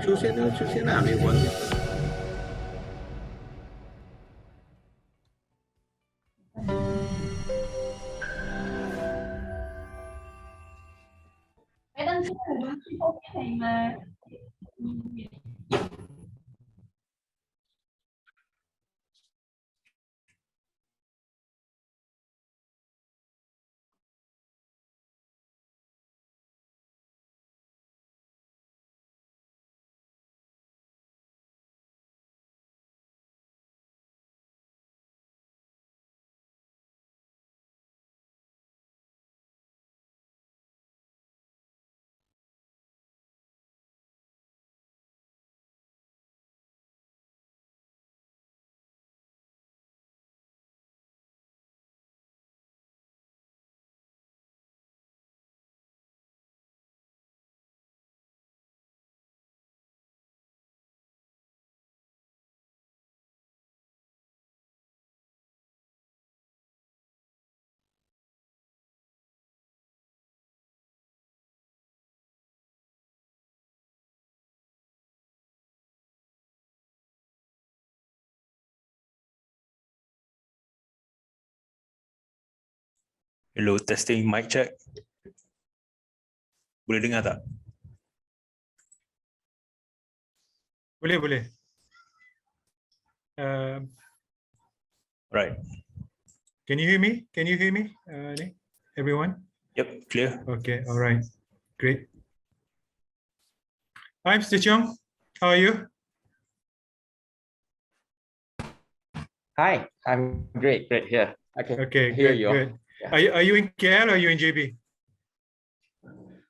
చూసేనా మీకు ఉంది. Hello, testing mic check. Boleh dengar tak? Boleh. Right. Can you hear me? Everyone? Yep, clear. Okay, all right. Great. Hi, Mr. Cheong. How are you? Hi, I'm great here. Okay, hear good, you. good. Yeah. Are you in KL or are you in JB?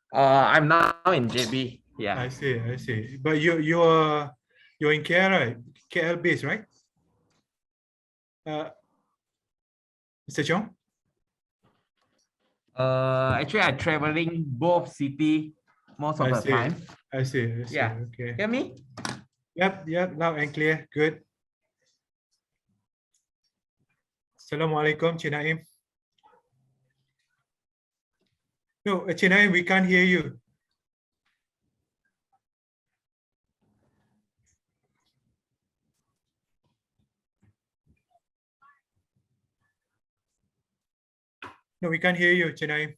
I'm now in JB. Yeah. I see. But you're in KL, right? KL base, right? Mr. Chong? Actually, I'm traveling both city most of the time. I see. Yeah. Okay. Hear me? Yep, loud and clear. Good. Assalamualaikum, Cik Naim. No, Cik Naim, we can't hear you. No, we can't hear you, Cik Naim.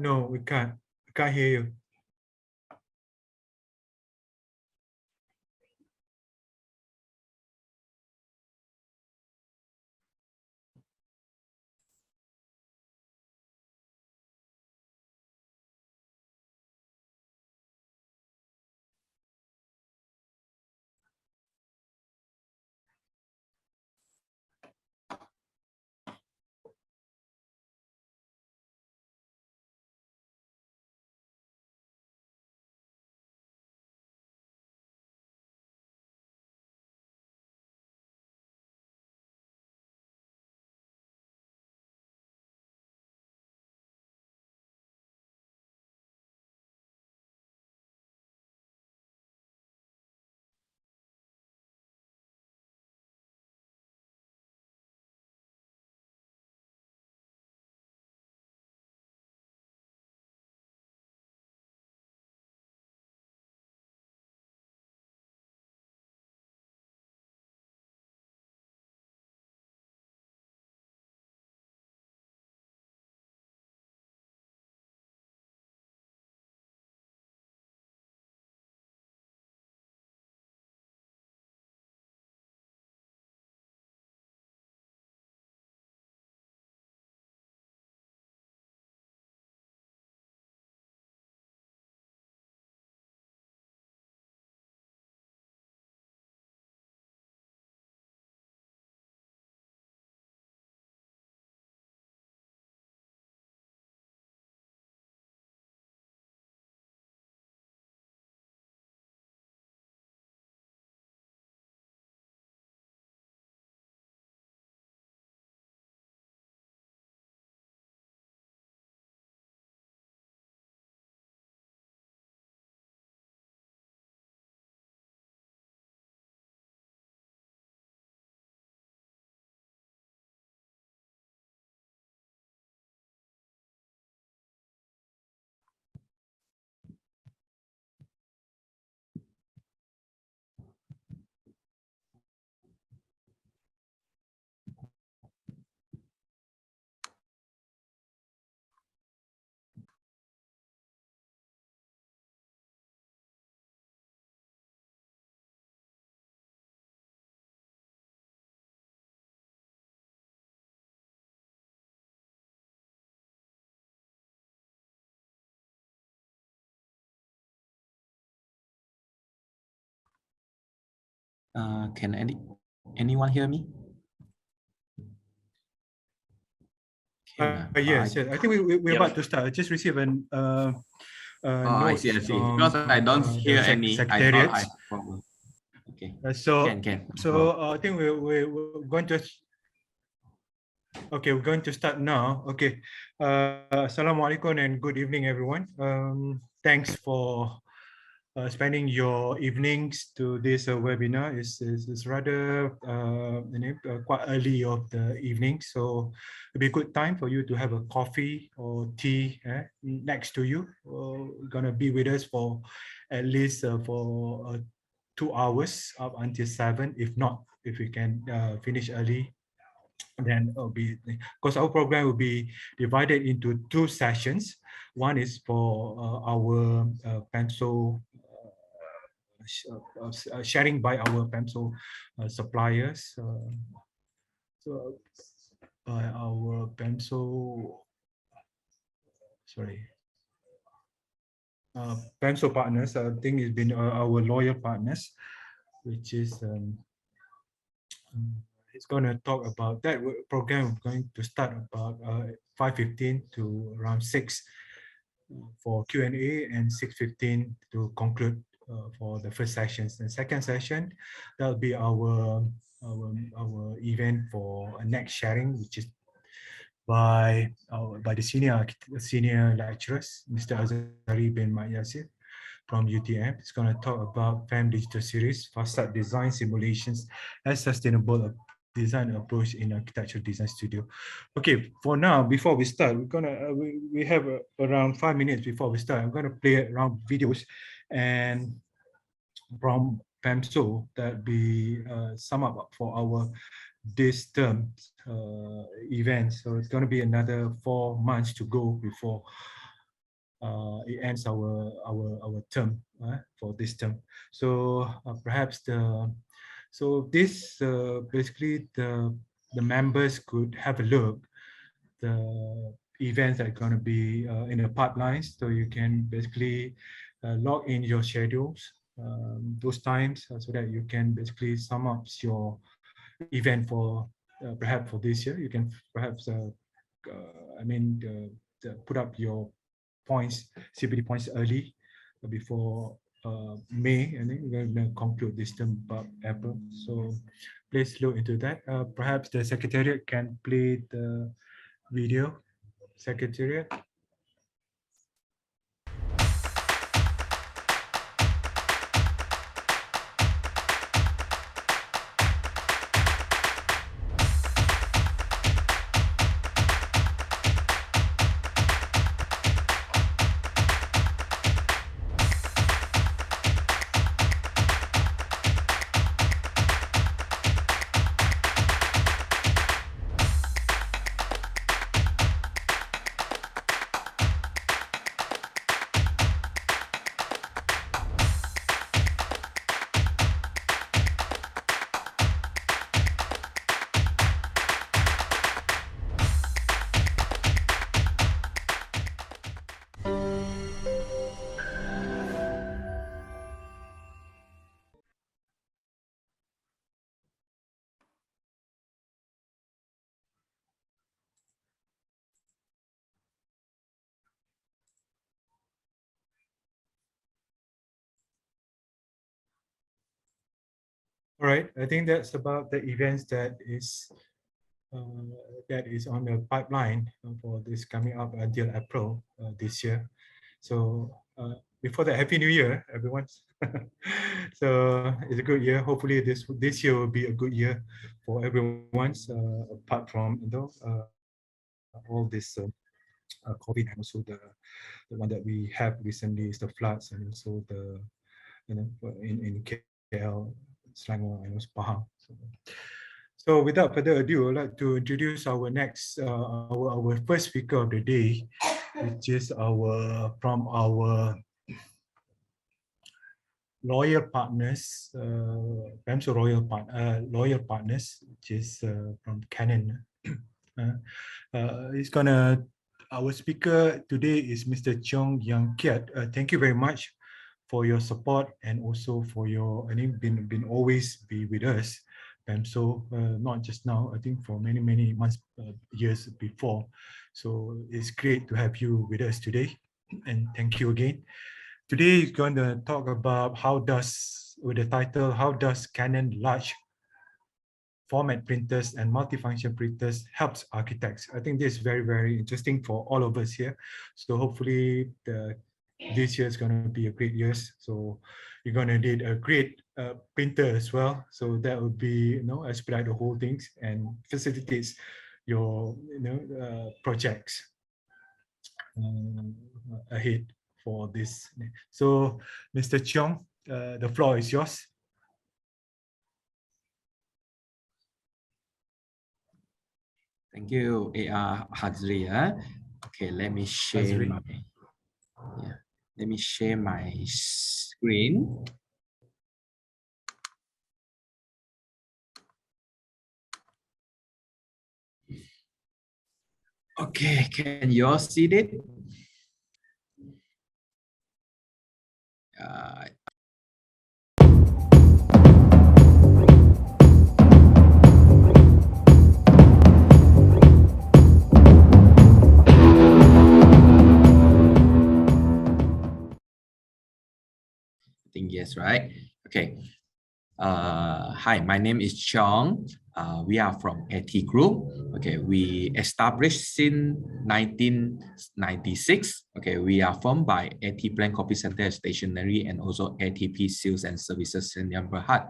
No, we can't. We can't hear you. Can anyone hear me? Yes, I think we're about to start. I just received an I note see. from Because I don't hear any. secretariat. I thought I problem. Okay. Can. So I think we're going to. Okay, we're going to start now. Okay. Assalamualaikum and good evening, everyone. Thanks for spending your evenings to this webinar. It's rather quite early of the evening, so it'll be a good time for you to have a coffee or tea next to you. Gonna be with us for at least for 2 hours up until 7. If not, if we can finish early, then it'll be, because our program will be divided into 2 sessions. One is for our PAMSo sharing by our PAMSo suppliers. So by our PAMSo, PAMSo partners. I think it's been our loyal partners, which is it's going to talk about that program. Going to start about 5:15 to around 6 for Q&A and 6:15 to conclude for the first sessions. The second session, that'll be our event for next sharing, which is by the senior lecturers, Mr. AZARI bin YASIR from UTM. It's going to talk about PAM digital series, facade design simulations, and sustainable design approach in architectural design studio. Okay, for now, before we start, we're gonna we have around 5 minutes before we start. I'm gonna play around videos and from PAMSo that be sum up for our this term event. So it's going to be another 4 months to go before it ends our term for this term. So perhaps this basically the members could have a look the events that are going to be in the pipelines, so you can basically log in your schedules those times so that you can basically sum up your event for perhaps for this year. You can perhaps put up your points, CPD points early before May, and then we're going to conclude this term about April. So please look into that. Perhaps the secretariat can play the video. Secretariat. All right, I think that's about the events that is on the pipeline for this coming up until April this year. So before that, Happy New Year, everyone. So it's a good year. Hopefully this year will be a good year for everyone, apart from all this COVID, and also the one that we have recently is the floods, and also the in KL, Selangor, and also Pahang. So without further ado, I'd like to introduce our next our first speaker of the day, which is from our loyal partners, PAMSo loyal partners, which is from KANAN. Our speaker today is Mr. Cheong Yang Kiat. Thank you very much for your support and also for your, I think, been always be with us. PAMSo, not just now, I think for many months, years before. So it's great to have you with us today, and thank you again. Today is going to talk about with the title, how does Canon large format printers and multifunction printers helps architects? I think this is very interesting for all of us here. So hopefully this year is going to be a great year. So you're going to need a great printer as well. So that would be, expedite the whole things and facilitates your projects ahead for this. So Mr. Cheong, the floor is yours. Thank you, AzARI. Okay, let me share let me share my screen. Okay, can you all see it? I think yes, right? Okay. Hi, my name is Chong. We are from AT Group. Okay, we established since 1996. Okay, we are formed by AT Plan Copy Center and Stationery and also ATP Sales and Services in Berhad.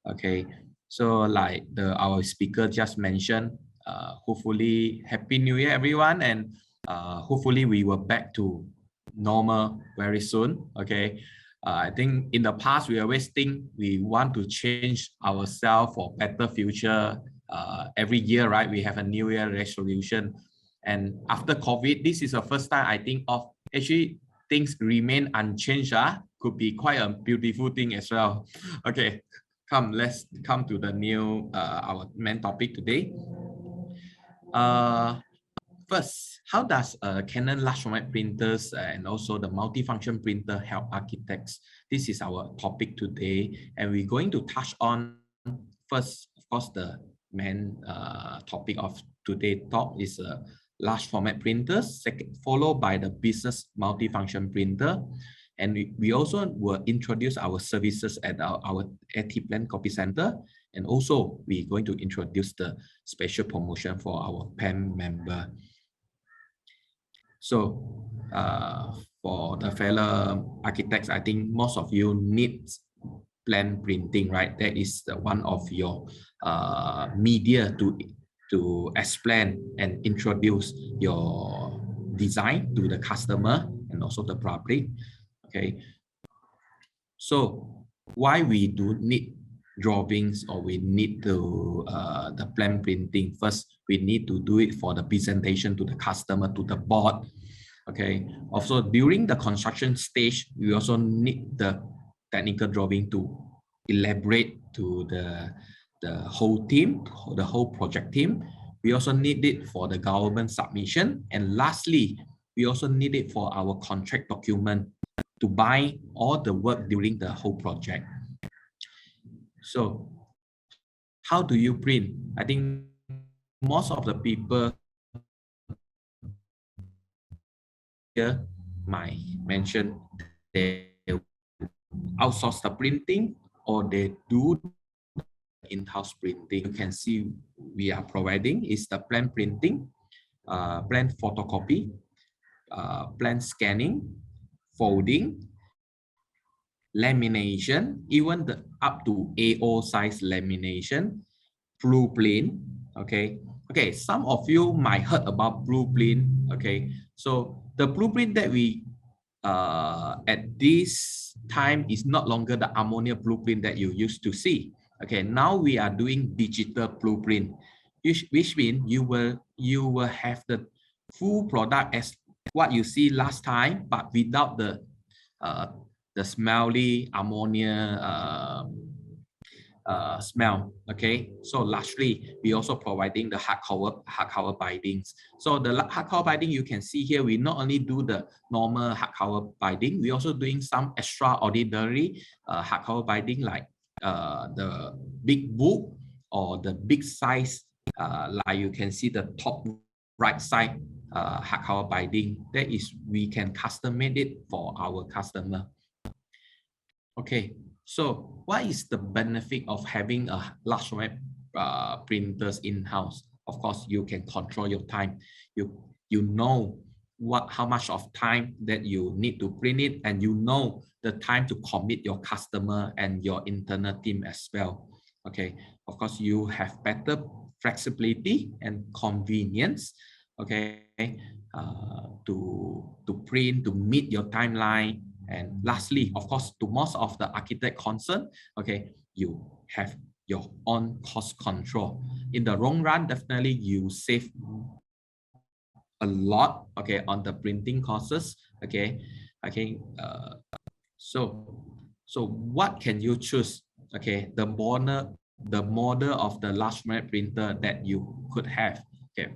Okay, so like our speaker just mentioned, hopefully Happy New Year, everyone, and hopefully we will back to normal very soon. Okay. I think in the past, we always think we want to change ourselves for better future. Every year, right? We have a New Year resolution. And after COVID, this is the first time I think of actually things remain unchanged. Could be quite a beautiful thing as well. Okay, let's come to the new, our main topic today. First, how does Canon large format printers and also the multifunction printer help architects? This is our topic today, and we're going to touch on first, of course, the main topic of today's talk is large format printers, second, followed by the business multifunction printer, and we also will introduce our services at our AT Plan Copy Center, and also we're going to introduce the special promotion for our PAM member. So for the fellow architects, I think most of you need plan printing, right? That is one of your media to explain and introduce your design to the customer and also the public. Okay. So why we do need drawings or we need to the plan printing? First, we need to do it for the presentation to the customer, to the board. Okay. Also, during the construction stage, we also need the technical drawing to elaborate to the whole team, the whole project team. We also need it for the government submission. And lastly, we also need it for our contract document to buy all the work during the whole project. So how do you print? I think most of the people here might mention they outsource the printing or they do in-house printing. You can see we are providing is the plan printing, plan photocopy, plan scanning, folding, lamination, even the up to A0 size lamination, blueprint. Okay, some of you might heard about blueprint. Okay, so the blueprint that we at this time is not longer the ammonia blueprint that you used to see. Okay, now we are doing digital blueprint, which means you will have the full product as what you see last time, but without the smelly ammonia smell. Okay, so lastly, we also providing the hardcover bindings. So the hardcover binding, you can see here, we not only do the normal hardcover binding, we also doing some extraordinary hardcover binding, like the big book or the big size, like you can see the top right side hardcover binding. That is, we can custom made it for our customer. Okay, so what is the benefit of having a large format printers in-house? Of course, you can control your time. You know how much of time that you need to print it, and you know the time to commit your customer and your internal team as well. Okay, of course, you have better flexibility and convenience. Okay, to print, to meet your timeline. And lastly, of course, to most of the architect concern, okay, you have your own cost control. In the long run, definitely you save a lot, okay, on the printing costs. Okay, so what can you choose? Okay, the model of the large format printer that you could have. Okay,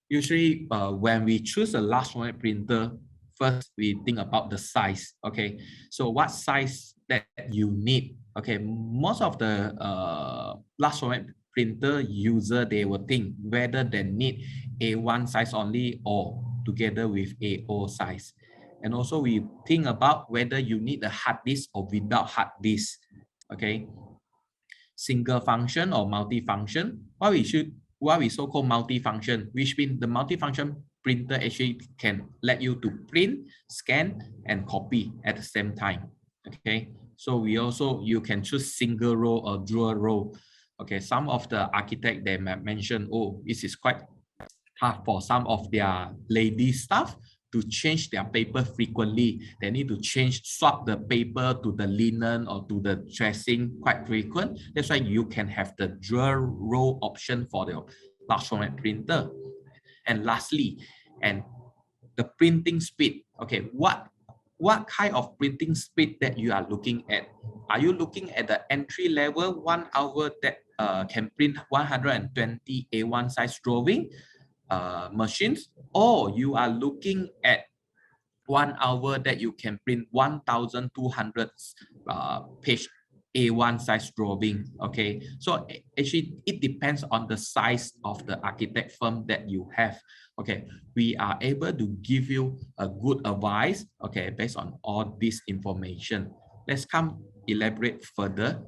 usually when we choose a large format printer, first we think about the size. Okay, so what size that you need? Okay, most of the large format printer user, they will think whether they need A1 size only or together with A0 size. And also we think about whether you need a hard disk or without hard disk. Okay, single function or multi-function. What we so-called multi-function, which means the multi-function printer actually can let you to print, scan, and copy at the same time. Okay, so you can choose single row or dual row. Okay, some of the architect, they might mention, oh, this is quite tough for some of their lady staff to change their paper frequently. They need to swap the paper to the linen or to the dressing quite frequent. That's why you can have the dual row option for the large format printer. And lastly, and the printing speed. Okay, what kind of printing speed that you are looking at? Are you looking at the entry level 1 hour that can print 120 A1 size drawing machines, or you are looking at 1 hour that you can print 1,200 page A1 size drawing? Okay, so actually it depends on the size of the architect firm that you have. Okay, we are able to give you a good advice, okay, based on all this information. Let's come elaborate further.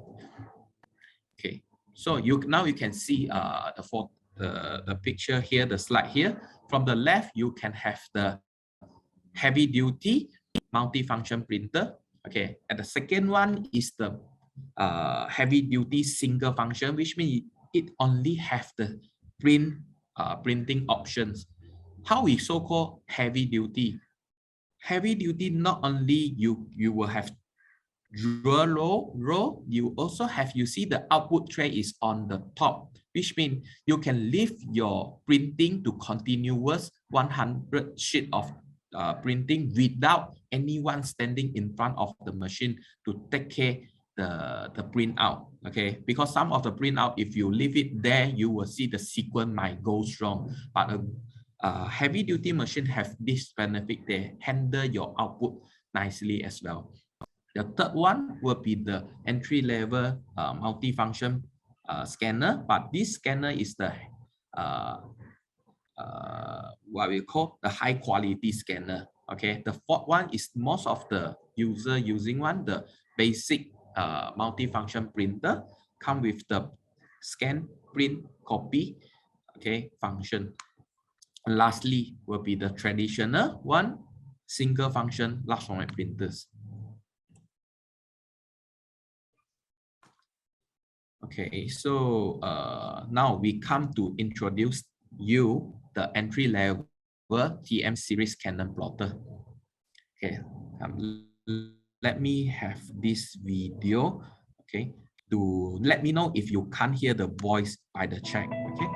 Okay, so now you can see the picture here, the slide here. From the left, you can have the heavy duty multi-function printer. Okay, and the second one is the heavy duty single function, which means it only have the printing options. How we so-called heavy duty? Heavy duty, not only you will have dual row, you also have, you see the output tray is on the top, which means you can leave your printing to continuous 100 sheet of printing without anyone standing in front of the machine to take care the print out. Okay, because some of the print out, if you leave it there, you will see the sequence might go wrong. But a heavy duty machine have this benefit, they handle your output nicely as well. The third one will be the entry-level multi-function scanner, but this scanner is the what we call the high-quality scanner. Okay, the fourth one is most of the user using one, the basic multi-function printer, come with the scan, print, copy, okay, function. And lastly will be the traditional one, single function large format printers. Okay, so now we come to introduce you the entry level TM series Canon plotter. Okay, let me have this video. Okay, to let me know if you can't hear the voice by the chat. Okay.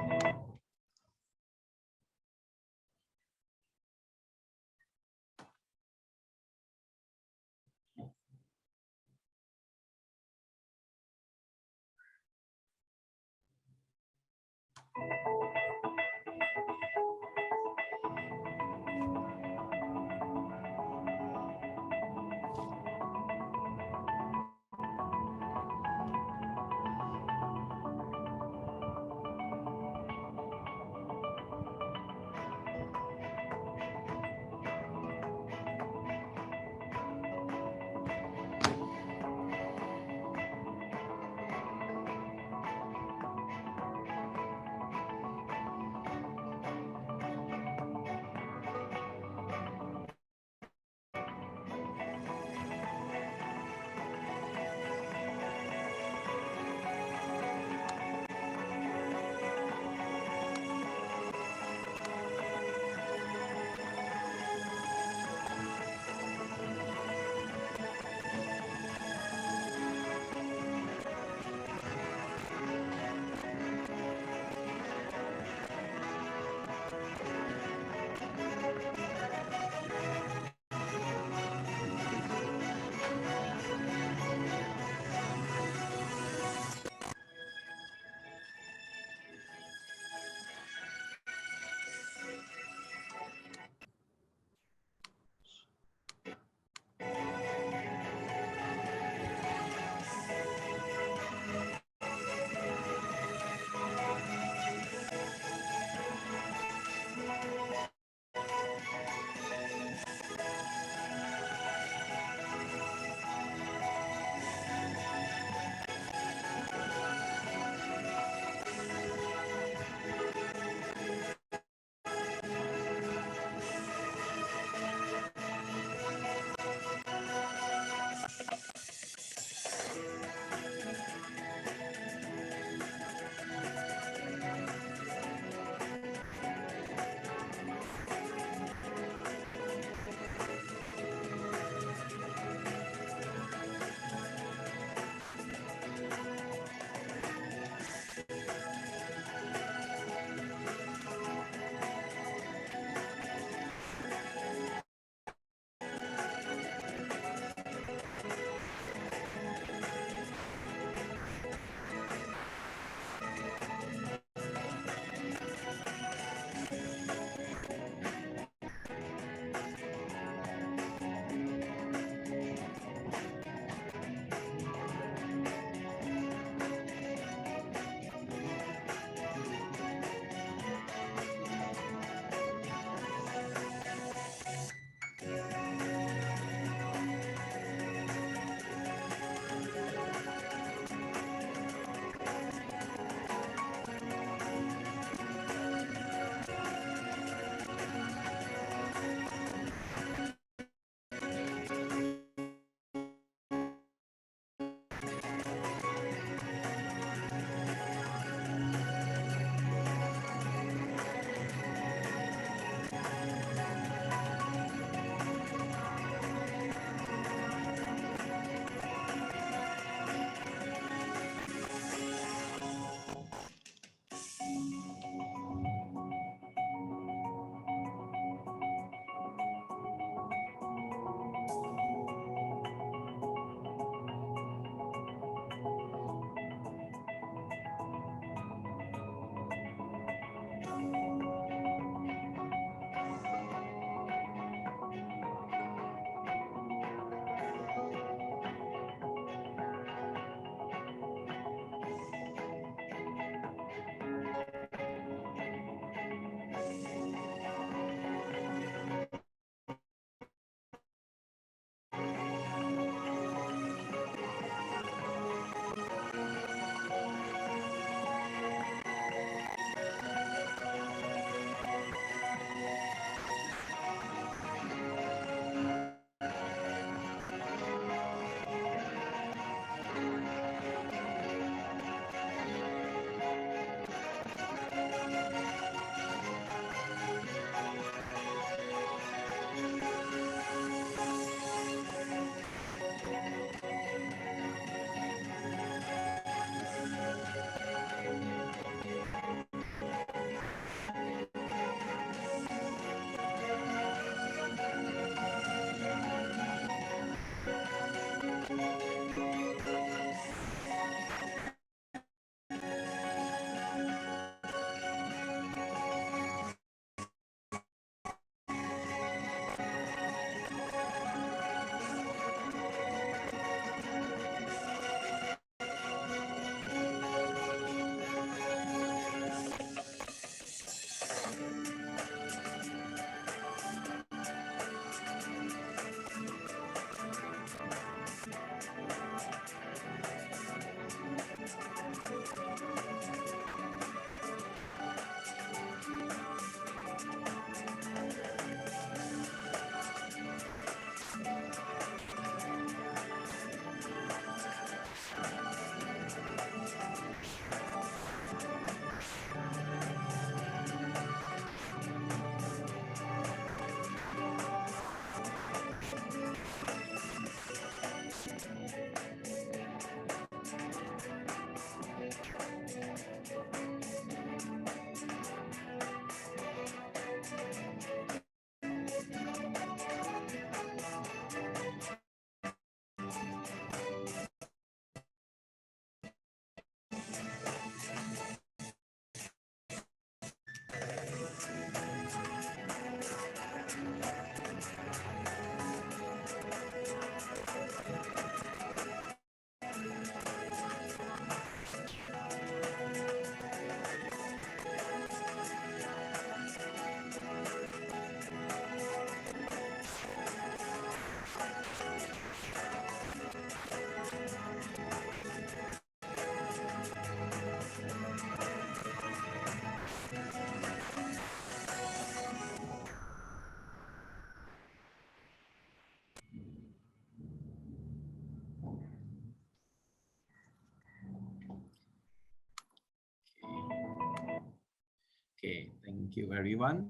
Okay, thank you everyone.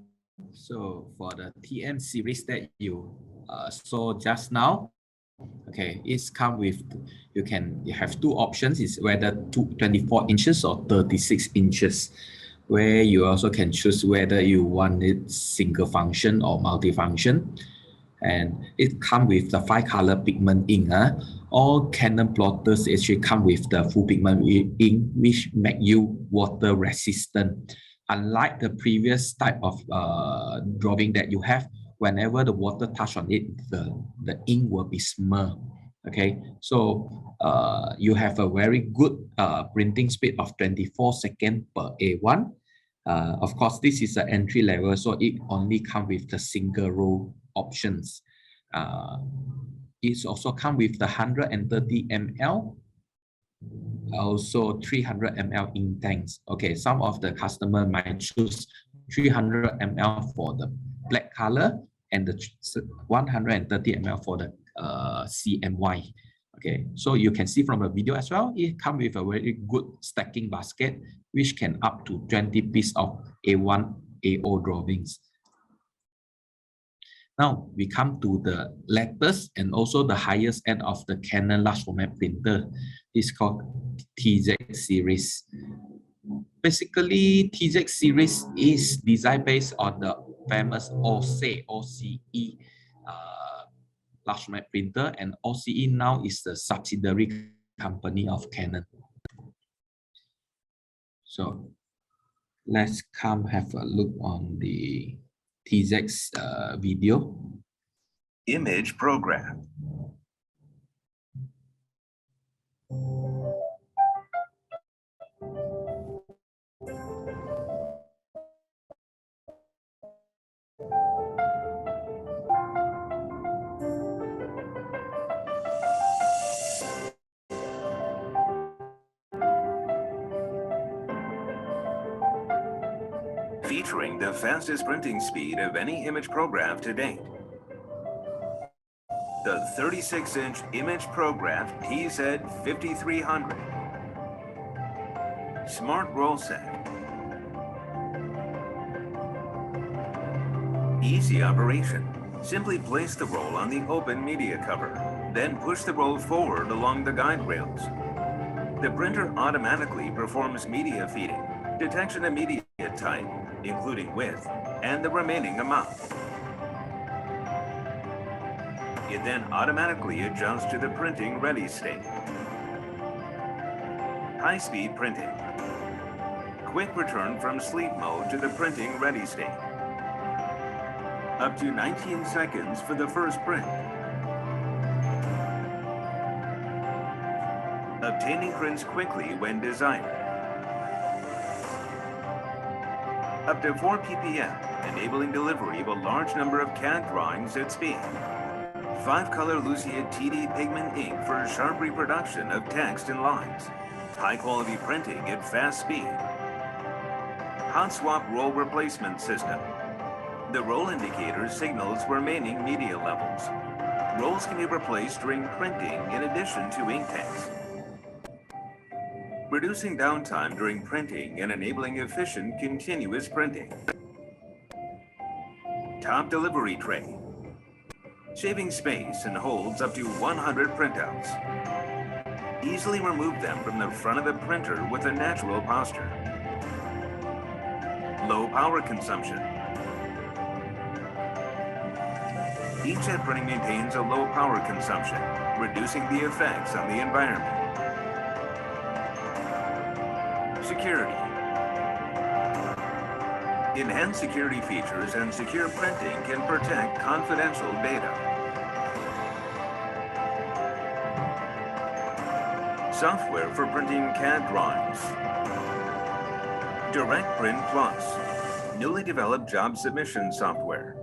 So for the TM series that you saw just now, okay, it's come with, you have two options, is whether 24 inches or 36 inches, where you also can choose whether you want it single function or multifunction. And it comes with the 5-color pigment ink. All Canon plotters actually come with the full pigment ink, which make you water resistant. Unlike the previous type of drawing that you have, whenever the water touch on it, the ink will be smooth. Okay, so you have a very good printing speed of 24 seconds per A1. Of course, this is an entry level, so it only comes with the single row options. It also comes with the 130 ml, also 300 ml ink tanks. Okay, some of the customer might choose 300 ml for the black color and the 130 ml for the CMY. Okay, so you can see from the video as well, it comes with a very good stacking basket, which can up to 20 pieces of A1 AO drawings. Now we come to the latest and also the highest end of the Canon large format printer. It's called TZ series. Basically, TZ series is designed based on the famous OCE large format printer, and OCE now is the subsidiary company of Canon. So let's come have a look on the TZ's video. Image program. Featuring the fastest printing speed of any image program to date. The 36-inch image prograph TZ5300. Smart roll set. Easy operation. Simply place the roll on the open media cover, then push the roll forward along the guide rails. The printer automatically performs media feeding, detection of media type, including width, and the remaining amount. It then automatically adjusts to the printing ready state. High-speed printing. Quick return from sleep mode to the printing ready state. Up to 19 seconds for the first print. Obtaining prints quickly when desired. Up to 4 ppm, enabling delivery of a large number of CAD drawings at speed. 5-color Lucid TD pigment ink for sharp reproduction of text and lines. High-quality printing at fast speed. Hot swap roll replacement system. The roll indicator signals remaining media levels. Rolls can be replaced during printing in addition to ink tanks. Reducing downtime during printing and enabling efficient continuous printing. Top delivery tray. Saving space and holds up to 100 printouts. Easily remove them from the front of the printer with a natural posture. Low power consumption. Inkjet printing maintains a low power consumption, reducing the effects on the environment. Security. Enhanced security features and secure printing can protect confidential data. Software for printing CAD drawings. Direct Print Plus. Newly developed job submission software.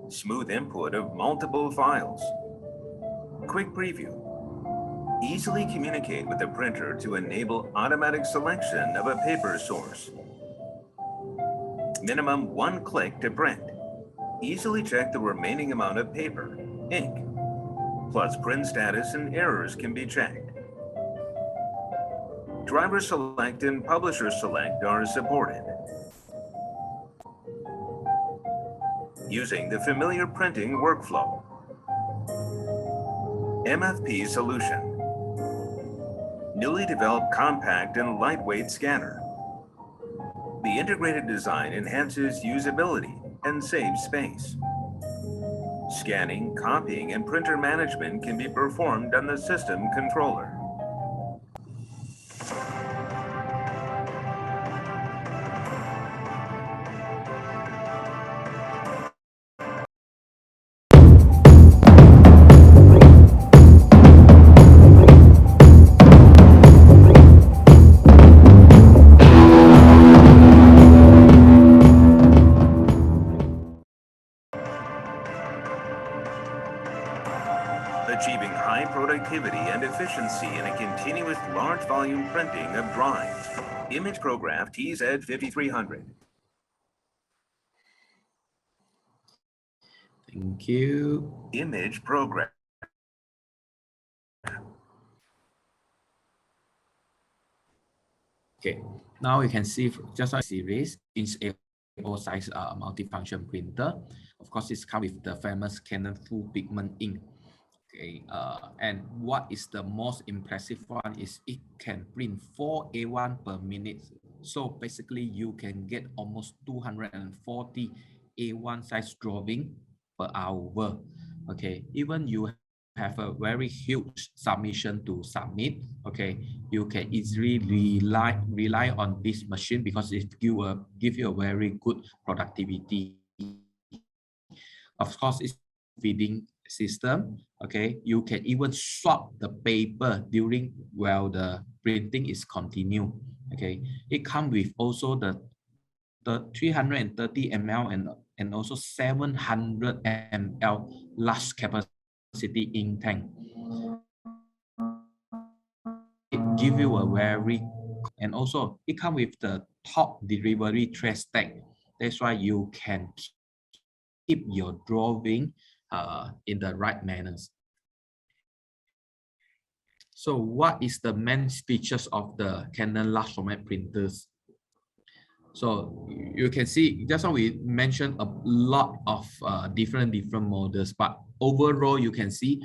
Smooth input of multiple files. Quick preview. Easily communicate with the printer to enable automatic selection of a paper source. Minimum 1 click to print. Easily check the remaining amount of paper, ink. Plus print status and errors can be checked. Driver select and publisher select are supported. using the familiar printing workflow. MFP solution. Newly developed compact and lightweight scanner. The integrated design enhances usability and saves space. Scanning, copying, and printer management can be performed on the system controller. Achieving high productivity and efficiency in a continuous large volume printing of drawings. Image Prograph TZ5300. Thank you. Image Prograph. Okay, now you can see just like series in A4 size multifunction printer. Of course, it's come with the famous Canon full pigment ink. Okay, and what is the most impressive one is it can print 4 A1 per minute. So basically, you can get almost 240 A1 size drawing per hour. Okay, even you have a very huge submission to submit. Okay, you can easily rely on this machine because it give you a very good productivity. Of course, it's feeding system. Okay, you can even swap the paper during while the printing is continue. Okay, it comes with also the 330 ml and also 700 ml large capacity ink tank. It give you a very, and also it comes with the top delivery tray stack. That's why you can keep your drawing in the right manners. So what is the main features of the Canon large format printers? So you can see just now we mentioned a lot of different models, but overall you can see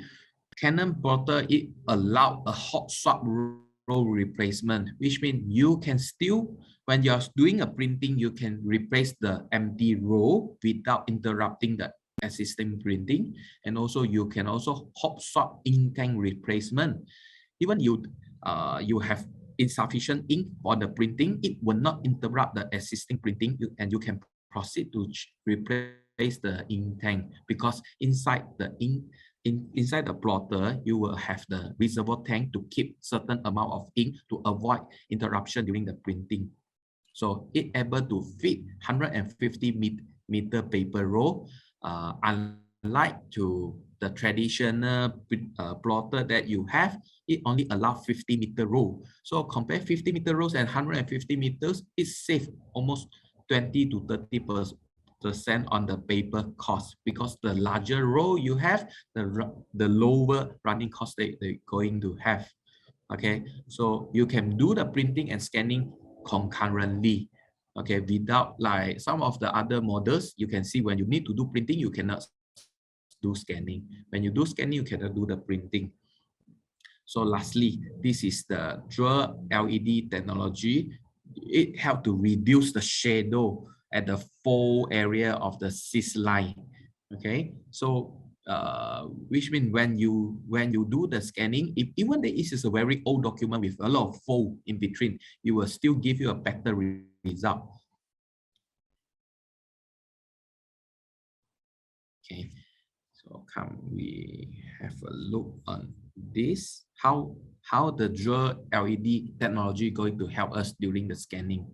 Canon plotter, it allow a hot swap row replacement, which means you can still, when you're doing a printing, you can replace the empty row without interrupting the existing printing. And also you can also hot swap ink tank replacement. Even you have insufficient ink for the printing, it will not interrupt the existing printing, and you can proceed to replace the ink tank, because inside the ink, inside the plotter, you will have the reservoir tank to keep certain amount of ink to avoid interruption during the printing. So it able to fit 150 meter paper roll, unlike to the traditional plotter that you have, it only allow 50 meter roll. So compare 50 meter rolls and 150 meters, it saves almost 20 to 30% on the paper cost, because the larger roll you have, the lower running cost they're going to have. Okay, so you can do the printing and scanning concurrently. Okay, without like some of the other models, you can see when you need to do printing, you cannot do scanning. When you do scanning, you cannot do the printing. So lastly, this is the dual LED technology. It helps to reduce the shadow at the fold area of the sys line. Okay, so which means when you do the scanning, if even this is a very old document with a lot of fold in between, it will still give you a better result. Okay, so come we have a look on this, how the dual LED technology going to help us during the scanning.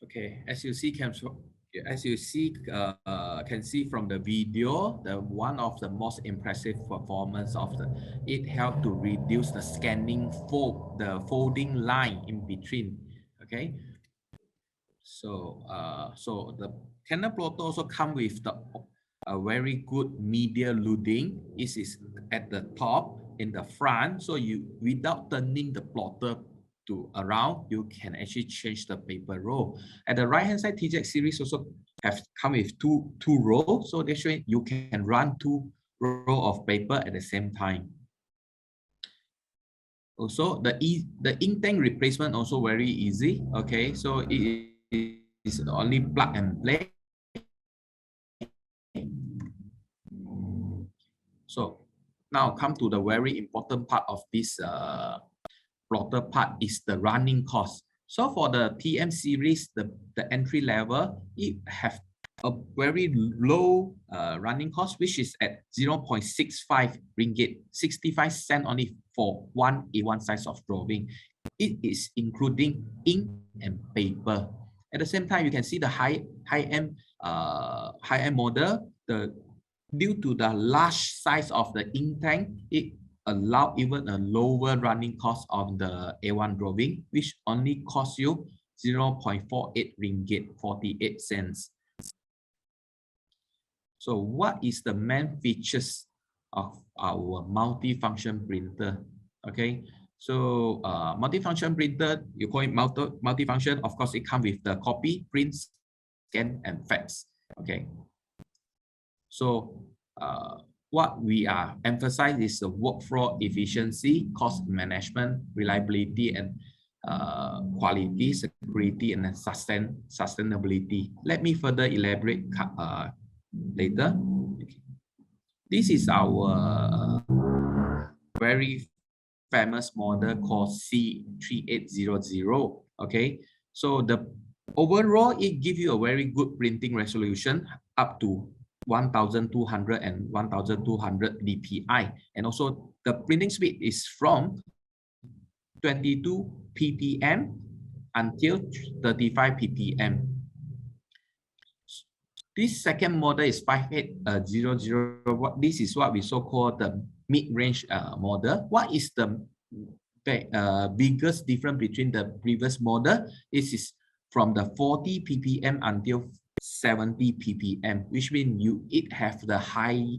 Okay, as you see, can see from the video, the one of the most impressive performance of it helped to reduce the scanning fold, the folding line in between. Okay, so so the Canon plotter also come with a very good media loading. It is at the top in the front, so you without turning the plotter to around, you can actually change the paper roll. At the right hand side, TJX series also have come with two rows, so this way you can run 2 rows of paper at the same time. Also, the ink tank replacement also very easy. Okay, so it is only plug and play. So now come to the very important part of this plotter part is the running cost. So for the PM series, the entry level, it have a very low running cost, which is at 0.65 ringgit, 65 cents only for one A1 size of drawing. It is including ink and paper. At the same time, you can see the high-end model. Due to the large size of the ink tank, it allow even a lower running cost on the A1 drawing, which only costs you 0.48 ringgit 48 cents. So what is the main features of our multifunction printer? Okay, so multifunction printer, you call it multifunction. Of course, it comes with the copy, print, scan, and fax. Okay, so what we are emphasizing is the workflow efficiency, cost management, reliability, and quality, security, and sustainability. Let me further elaborate later. Okay. This is our very famous model called C3800. Okay, so the overall it gives you a very good printing resolution up to 1200 and 1200 dpi, and also the printing speed is from 22 ppm until 35 ppm. This second model is 5800. This is what we so-called the mid-range model. What is the biggest difference between the previous model? This is from the 40 ppm until 70 ppm, which means it have the high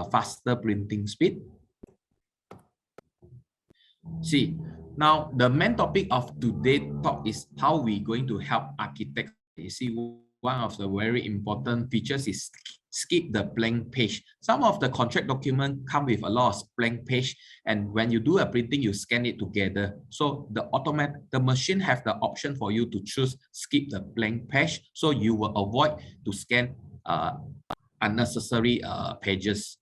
faster printing speed. See, now the main topic of today's talk is how we going to help architects. You see, one of the very important features is skip the blank page. Some of the contract document come with a lot of blank page, and when you do a printing, you scan it together. So the machine have the option for you to choose skip the blank page, so you will avoid to scan unnecessary pages.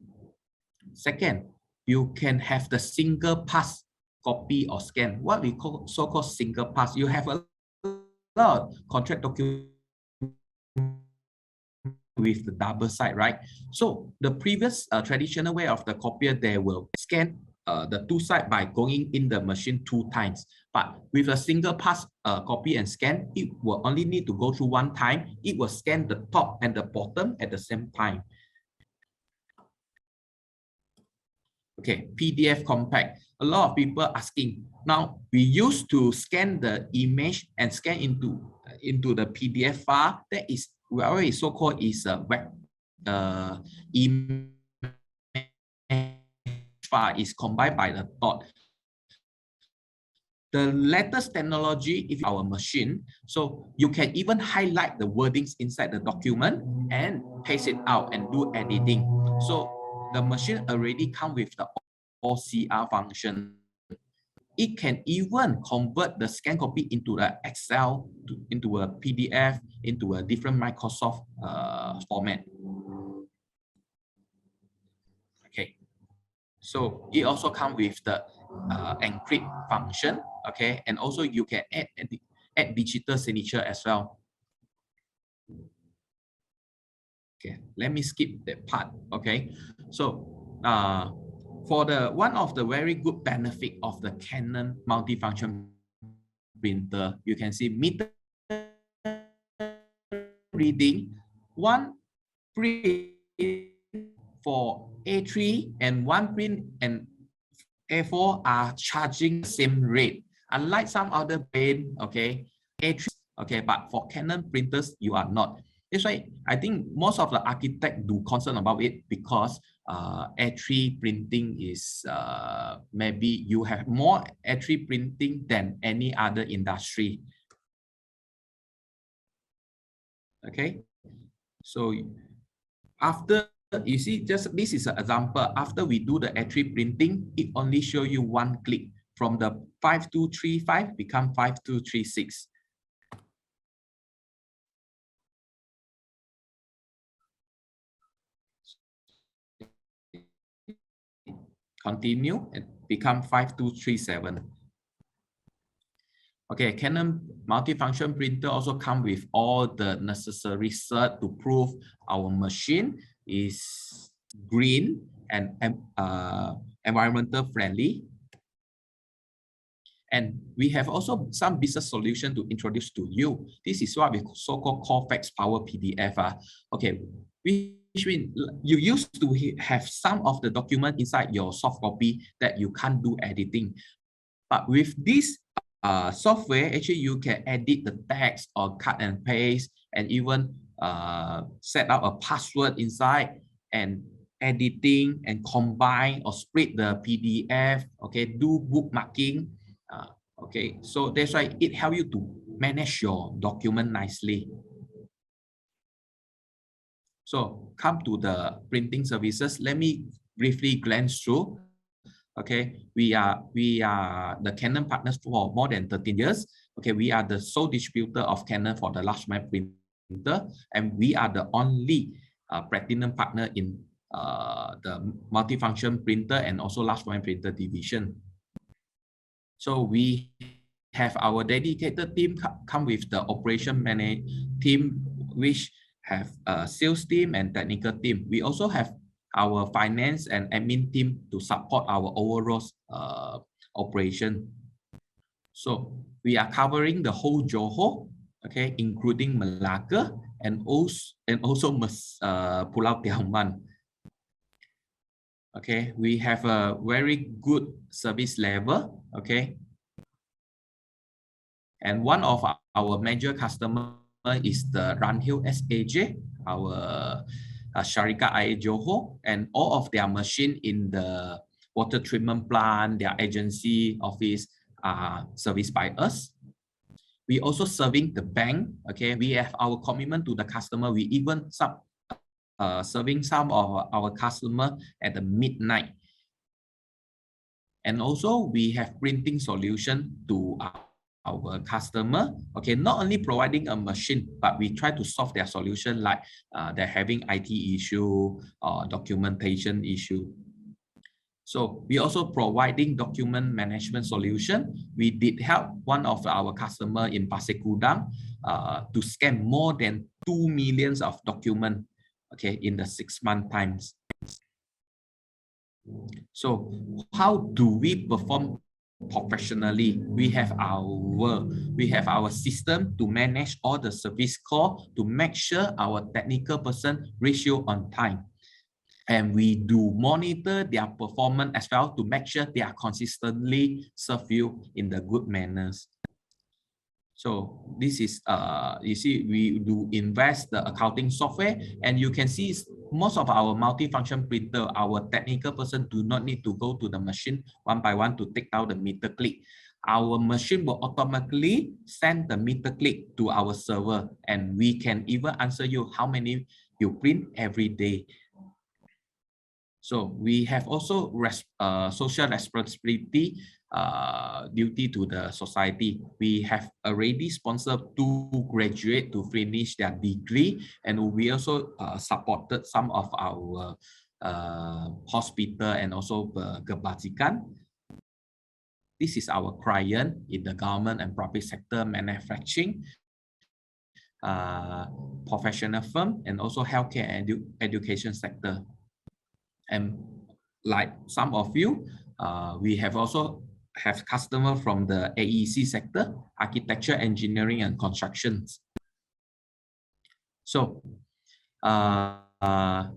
Second, you can have the single pass copy or scan. What we call so-called single pass. You have a lot of contract document with the double side, right? So the previous traditional way of the copier, they will scan the two sides by going in the machine 2 times. But with a single pass copy and scan, it will only need to go through 1 time. It will scan the top and the bottom at the same time. Okay, PDF compact. A lot of people asking. Now we used to scan the image and scan into the PDF file. That is what is so-called is a web image file is combined by the dot. The latest technology is our machine, so you can even highlight the wordings inside the document and paste it out and do editing. So the machine already comes with the OCR function. It can even convert the scan copy into the Excel, into a PDF, into a different Microsoft format. Okay, so it also comes with the encrypt function. Okay, and also you can add digital signature as well. Okay, let me skip that part. Okay, so for the one of the very good benefit of the Canon multifunction printer, you can see meter reading, one print for A3 and one print and A4 are charging the same rate. Unlike some other brand, okay, A3, okay, but for Canon printers, you are not. That's why I think most of the architects do concern about it, because A3 printing is maybe you have more A3 printing than any other industry. Okay, so after you see, just this is an example. After we do the A3 printing, it only show you one click. From the 5235 become 5236. Continue and become 5237. Okay, Canon multifunction printer also come with all the necessary cert to prove our machine is green and environmental friendly. And we have also some business solution to introduce to you. This is what we so-called Corfax Power PDF. Okay, which means you used to have some of the document inside your soft copy that you can't do editing. But with this software, actually you can edit the text or cut and paste, and even set up a password inside and editing and combine or split the PDF. Okay, do bookmarking. Okay, so that's why it helps you to manage your document nicely. So come to the printing services. Let me briefly glance through. Okay, we are the Canon partners for more than 13 years. Okay, we are the sole distributor of Canon for the large format printer, and we are the only platinum partner in the multifunction printer and also large format printer division. So we have our dedicated team come with the operation manage team, which have a sales team and technical team. We also have our finance and admin team to support our overall operation. So we are covering the whole Johor, okay, including Malacca and also Pulau Tiaman. Okay, we have a very good service level. Okay, and one of our major customer is the Runhill SAJ, our Sharika IA Johor, and all of their machine in the water treatment plant, their agency office are serviced by us. We also serving the bank. Okay, we have our commitment to the customer. We even serving some of our customer at the midnight. And also we have printing solution to our customer. Okay, not only providing a machine, but we try to solve their solution, like they're having IT issue or documentation issue. So we also providing document management solution. We did help one of our customer in Pasir Gudang to scan more than 2 million of document, okay, in the 6-month times. So how do we perform professionally? We have our system to manage all the service call, to make sure our technical person reach you on time. And we do monitor their performance as well to make sure they are consistently serve you in the good manners. So this is, you see, we do invest the accounting software, and you can see most of our multifunction printer, our technical person do not need to go to the machine one by one to take out the meter click. Our machine will automatically send the meter click to our server, and we can even answer you how many you print every day. So we have also social responsibility duty to the society. We have already sponsored 2 graduates to finish their degree, and we also supported some of our hospital and also kebajikan. This is our client in the government and public sector, manufacturing, professional firm, and also healthcare and education sector. And like some of you, we have also have customers from the AEC sector, architecture, engineering, and constructions. So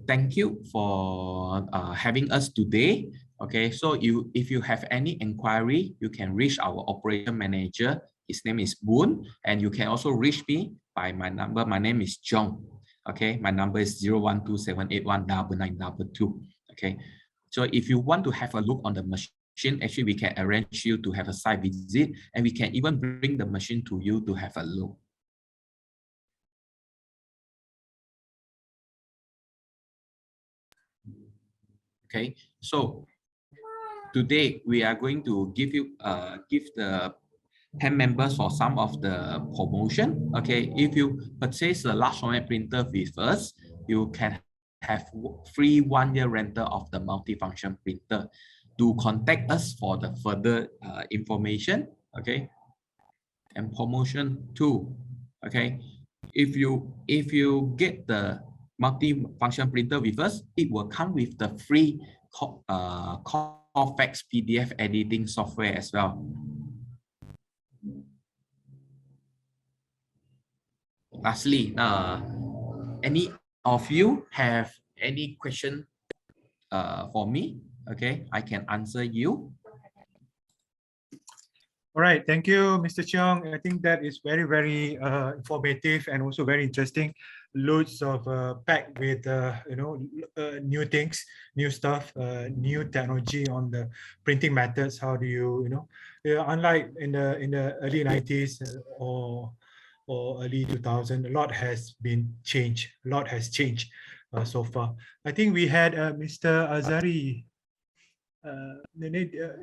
thank you for having us today. Okay, so if you have any inquiry, you can reach our operation manager. His name is Boon, and you can also reach me by my number. My name is John. Okay, my number is 012-781-9922. Okay, so if you want to have a look on the machine, actually we can arrange you to have a site visit, and we can even bring the machine to you to have a look. Okay, so today we are going to give the PAM members for some of the promotion. Okay, if you purchase a large format printer with us, you can have free 1-year rental of the multifunction printer. Do contact us for the further information. Okay, and promotion 2. Okay, if you get the multi-function printer with us, it will come with the free Corfax PDF editing software as well. Lastly, any of you have any question for me? Okay, I can answer you. All right, thank you, Mr. Cheong. I think that is very, very informative and also very interesting. Loads of packed with new things, new stuff, new technology on the printing methods. How do you unlike in the early 90s or early 2000, a lot has been changed. A lot has changed so far. I think we had Mr. Azari.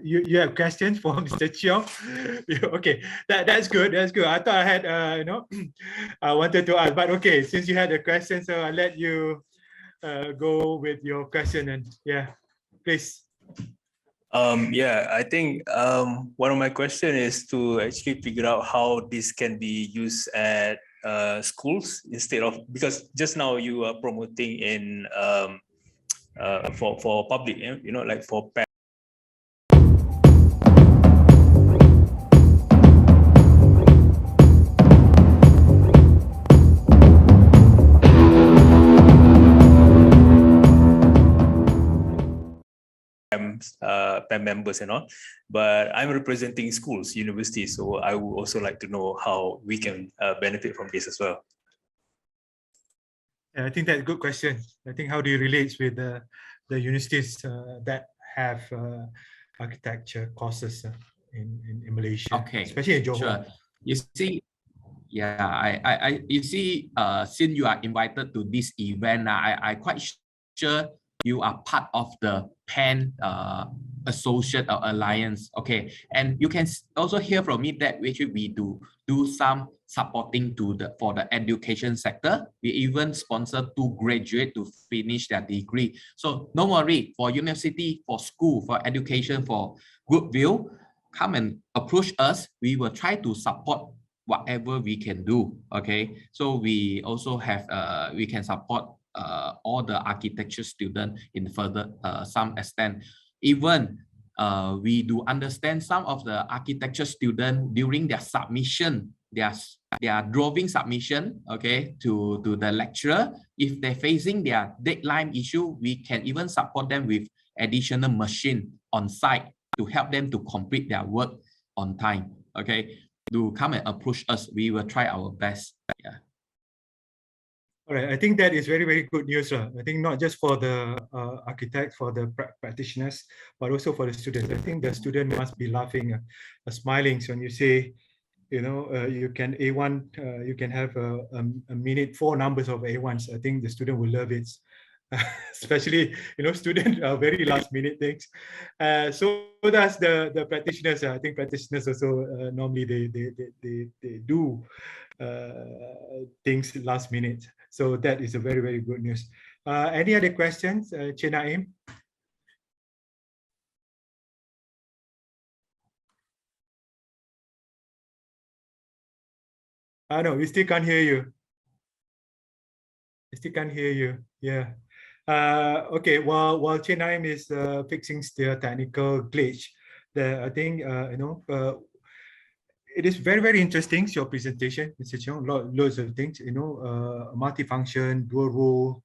You have questions for Mr. Cheong? Okay, that's good. That's good. I thought I had I wanted to ask, but okay, since you had a question, so I'll let you go with your question. And yeah, please. Yeah, I think one of my question is to actually figure out how this can be used at schools instead of, because just now you are promoting in for public, like for PAM. PAM members and all, but I'm representing schools, universities, so I would also like to know how we can benefit from this as well. Yeah, I think that's a good question. I think how do you relate with the universities that have architecture courses in Malaysia, Okay, especially in Johor? Sure. You see, yeah, you see, since you are invited to this event, I quite sure you are part of the PAN associate or alliance. Okay, and you can also hear from me that actually we do some supporting for the education sector. We even sponsor 2 graduates to finish their degree. So no worry, for university, for school, for education, for Goodwill, come and approach us. We will try to support whatever we can do. Okay, so we also have we can support all the architecture students in further some extent. Even we do understand some of the architecture students during their submission, their drawing submission, okay, to the lecturer. If they're facing their deadline issue, we can even support them with additional machine on site to help them to complete their work on time. Okay, do come and approach us. We will try our best. Yeah. All right, I think that is very, very good news. I think not just for the architects, for the practitioners, but also for the students. I think the student must be laughing, smiling when you say, you can A1, you can have a minute 4 numbers of A1s. I think the student will love it. Especially, students are very last minute things. So that's the practitioners. I think practitioners also normally they do things last minute. So that is a very, very good news. Any other questions, Chenaim? No, we still can't hear you. I still can't hear you. Yeah. Okay. While Chenaim is fixing the technical glitch, I think it is very, very interesting, your presentation, Mr. Cheong. Loads of things, multifunction, dual role.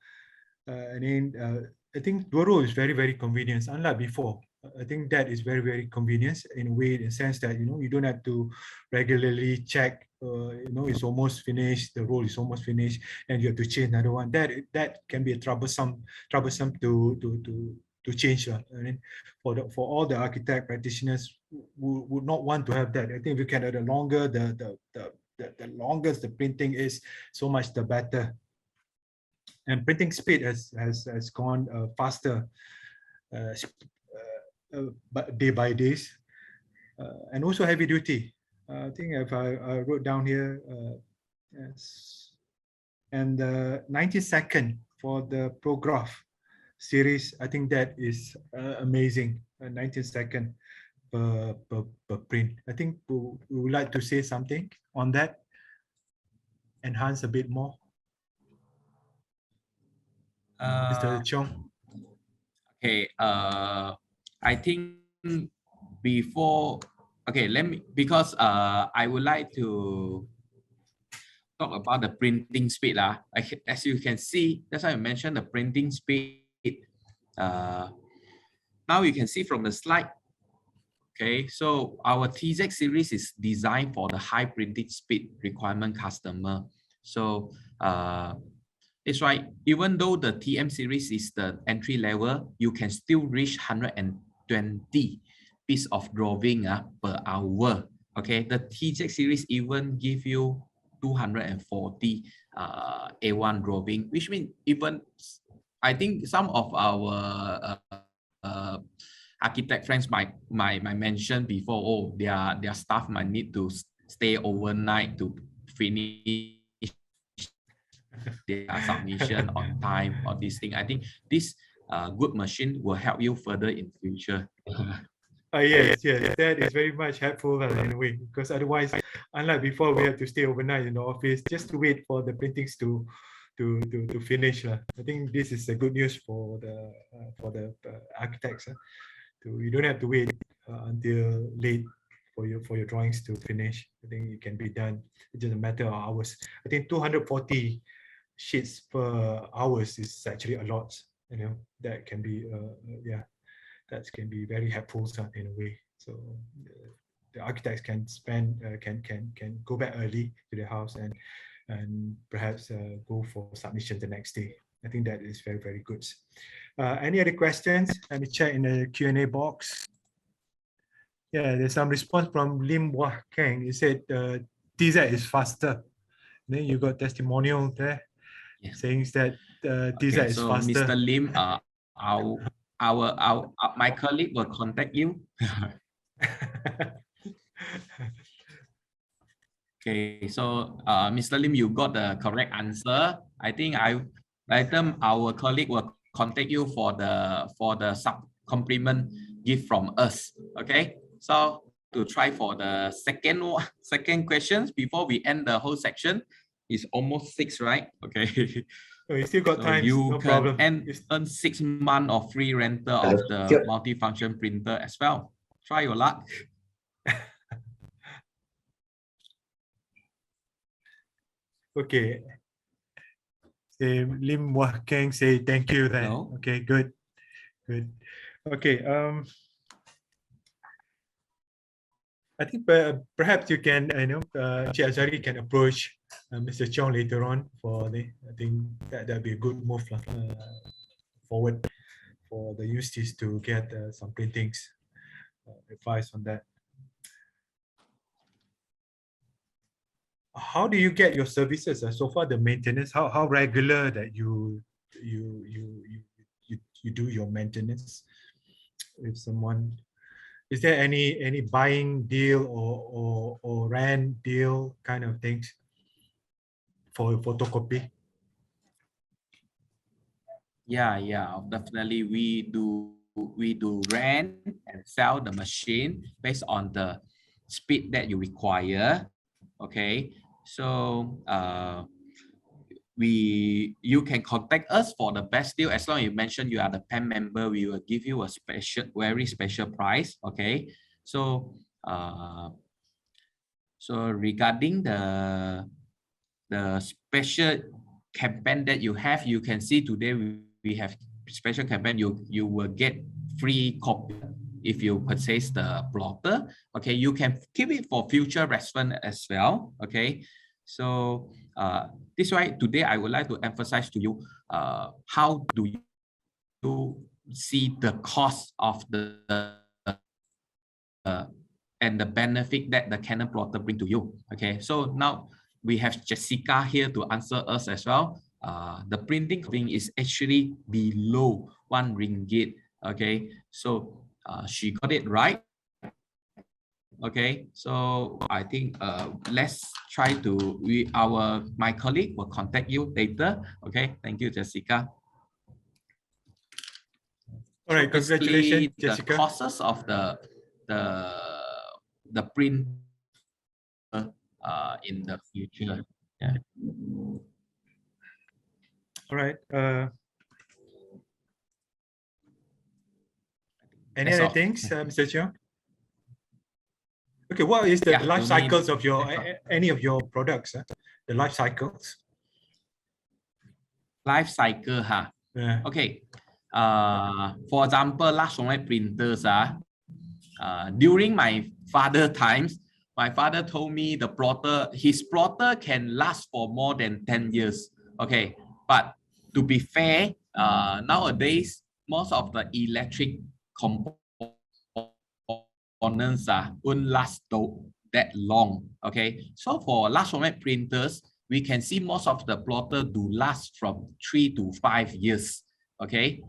And then I think dual role is very, very convenient, unlike before. I think that is very, very convenient in a way, in the sense that, you don't have to regularly check, it's almost finished, the role is almost finished, and you have to change another one. That can be a troublesome to change. I mean, for all the architect practitioners who would not want to have that. I think if you can, the longer the longer the printing is, so much the better. And printing speed has gone faster day by days, and also heavy duty. I think if I wrote down here, yes, and 90-second for the ProGraph series. I think that is amazing. 90-second per print. I think we would like to say something on that. Enhance a bit more. Mr. Cheong. Okay, I think before, okay, because I would like to talk about the printing speed. As you can see, that's why I mentioned the printing speed. Now you can see from the slide. Okay, so our TZ series is designed for the high printing speed requirement customer. So it's right. Even though the TM series is the entry level, you can still reach 120 pieces of drawing per hour. Okay, the TZ series even give you 240 A1 drawing, which means even I think some of our architect friends might mention before, oh, their staff might need to stay overnight to finish their submission on time or this thing. I think this good machine will help you further in future. Yes, that is very much helpful in a way, because otherwise, unlike before, we have to stay overnight in the office just to wait for the printings to finish. I think this is a good news for the architects. You don't have to wait until late for your drawings to finish. I think it can be done. It's just a matter of hours. I think 240 sheets per hours is actually a lot. That can be that can be very helpful in a way. So the architects can spend can go back early to their house and perhaps go for submission the next day. I think that is very, very good. Any other questions? Let me check in the Q&A box. Yeah, there's some response from Lim Wah Keng. He said TZ is faster. Then you got testimonial there, saying that TZ is so faster. Mr. Lim, my colleague will contact you. Okay, so Mr. Lim, you got the correct answer. I think our colleague will contact you for the sub compliment gift from us. Okay, so to try for the second questions before we end the whole section. It's almost 6, right? Okay. Oh, you still got so time. you no can problem. earn 6 months of free rental of the multifunction printer as well. Try your luck. Okay. Lim Wah Keng say thank you then. No. Okay, good. Okay. I think perhaps you can, AZARI can approach Mr. Cheong later on for the. I think that'd be a good move forward for the universities to get some printings advice on that. How do you get your services? So far, the maintenance. How regular that you do your maintenance? If someone. Is there any buying deal or rent deal kind of things for photocopy? Yeah, definitely. We do rent and sell the machine based on the speed that you require. Okay, so you can contact us for the best deal. As long as you mention you are the PAM member, we will give you a very special price. Okay, so So regarding the special campaign that you have, you can see today we have special campaign. You will get free copy if you purchase the plotter. Okay, you can keep it for future reference as well. Okay, so this why today I would like to emphasize to you how do you see the cost of the and the benefit that the Canon plotter bring to you. Okay, so now we have Jessica here to answer us as well. The printing thing is actually below 1 ringgit. Okay, so she got it right. Okay, so I think let's try to my colleague will contact you later. Okay, thank you, Jessica. All right, so congratulations, Jessica. The costs of the print in the future. Yeah. All right. Any other things, Mr. Chiang? Okay, what is the life cycles of your any of your products? The life cycles. Life cycle, huh? Yeah. Okay. For example, large format printers. During my father times, my father told me his plotter can last for more than 10 years. Okay, but to be fair, nowadays most of the electric components won't last that long. Okay, so for large format printers, we can see most of the plotter do last from 3 to 5 years. Okay,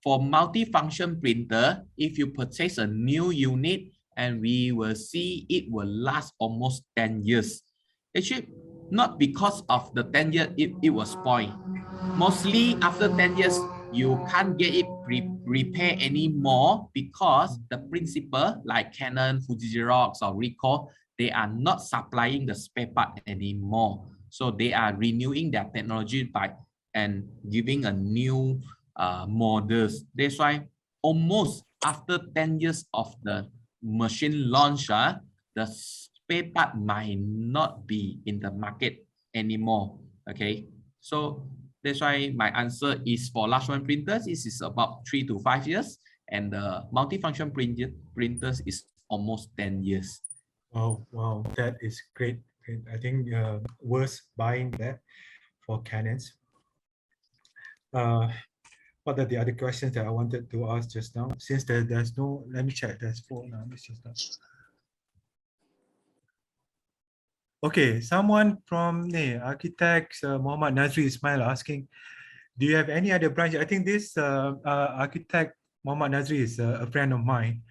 for multifunction printer, if you purchase a new unit, and we will see it will last almost 10 years. Actually, not because of the 10 years it was spoiled. Mostly after 10 years, you can't get it repair anymore because the principal like Canon, Fuji Xerox, or Ricoh, they are not supplying the spare part anymore. So they are renewing their technology and giving a new models. That's why almost after 10 years of the machine launch, the spare part might not be in the market anymore. Okay, so that's why my answer is for large one printers, this is about 3 to 5 years, and the multifunction printers is almost 10 years. Oh, wow, that is great. I think worth buying that for Canons. What are the other questions that I wanted to ask just now? Since there's no, let me check, there's 4 now. Let's just start. Okay, someone from architects, Muhammad Nazri Ismail asking, do you have any other branch? I think this architect Muhammad Nazri is a friend of mine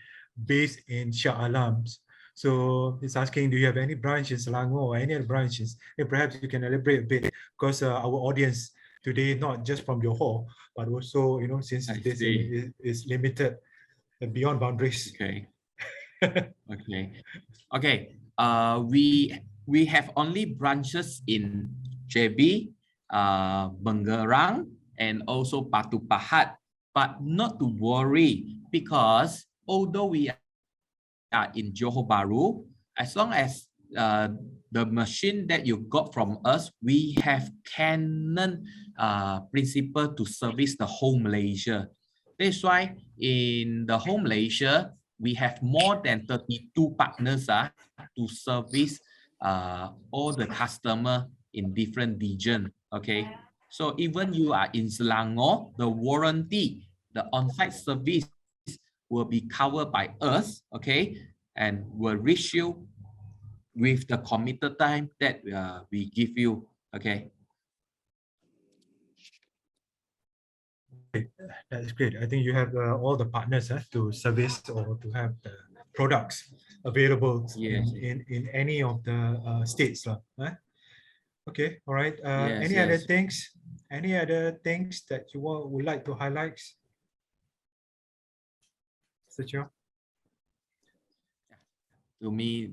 based in Shah Alams. So he's asking, do you have any branches in Selangor or any other branches? And perhaps you can elaborate a bit, because our audience today, not just from Johor, but also, you know, since this is limited and beyond boundaries. Okay. Okay. We have only branches in JB, Bengerang, and also Batu Pahat, but not to worry, because although we are in Johor Bahru, as long as the machine that you got from us, we have Canon principle to service the whole Malaysia. That's why in the whole Malaysia, we have more than 32 partners to service all the customer in different region. Okay, so even you are in Selangor, the warranty, the on-site service will be covered by us. Okay, and will reach you with the committed time that we give you. Okay. That's great. I think you have all the partners to service or to have the products available in any of the states. Okay, all right. Any other things? Any other things that you would like to highlight? Sir? To me,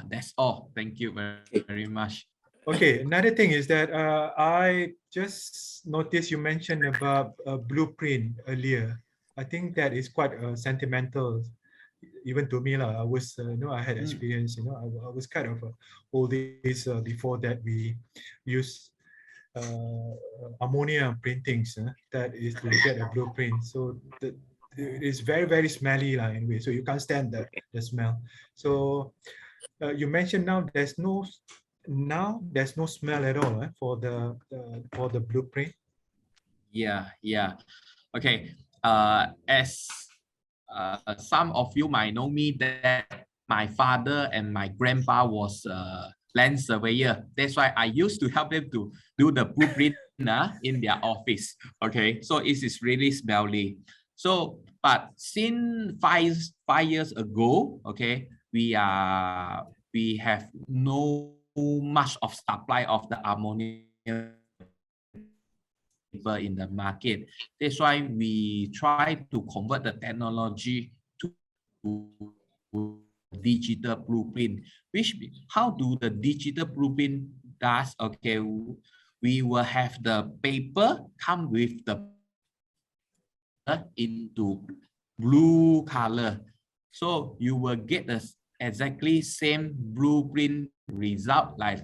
that's all. Thank you very much. Okay, another thing is that I just noticed you mentioned about a blueprint earlier. I think that is quite sentimental even to me lah, I was I had experience. I was kind of all this before that we use ammonia printings that is to get a blueprint. So it is very, very smelly lah anyway. So you can't stand the smell. So you mentioned there's no smell at all for the blueprint. Yeah. Okay. As some of you might know me, that my father and my grandpa was land surveyor. That's why I used to help them to do the blueprint in their office. Okay, so it is really smelly. So, but since five years ago, okay, we have no much of supply of the ammonia in the market. That's why we try to convert the technology to digital blueprint. How do the digital blueprint does? Okay, we will have the paper come with the into blue color, so you will get the exactly same blueprint result like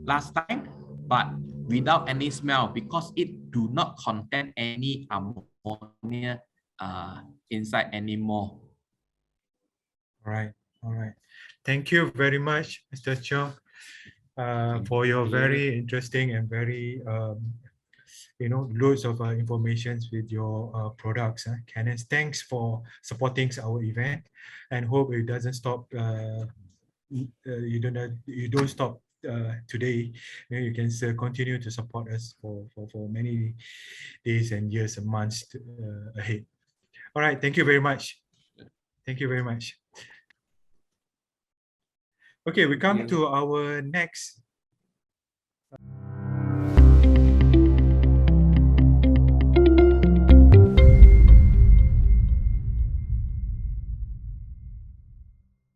last time, but without any smell, because it do not contain any ammonia inside anymore. All right. Thank you very much, Mr. Cheong, for your very interesting and very loads of information with your products. Kanan, thanks for supporting our event, and hope it doesn't stop. You don't stop today. You can still continue to support us for many days and years and months ahead. All right. Thank you very much. Thank you very much. Okay, we come to our next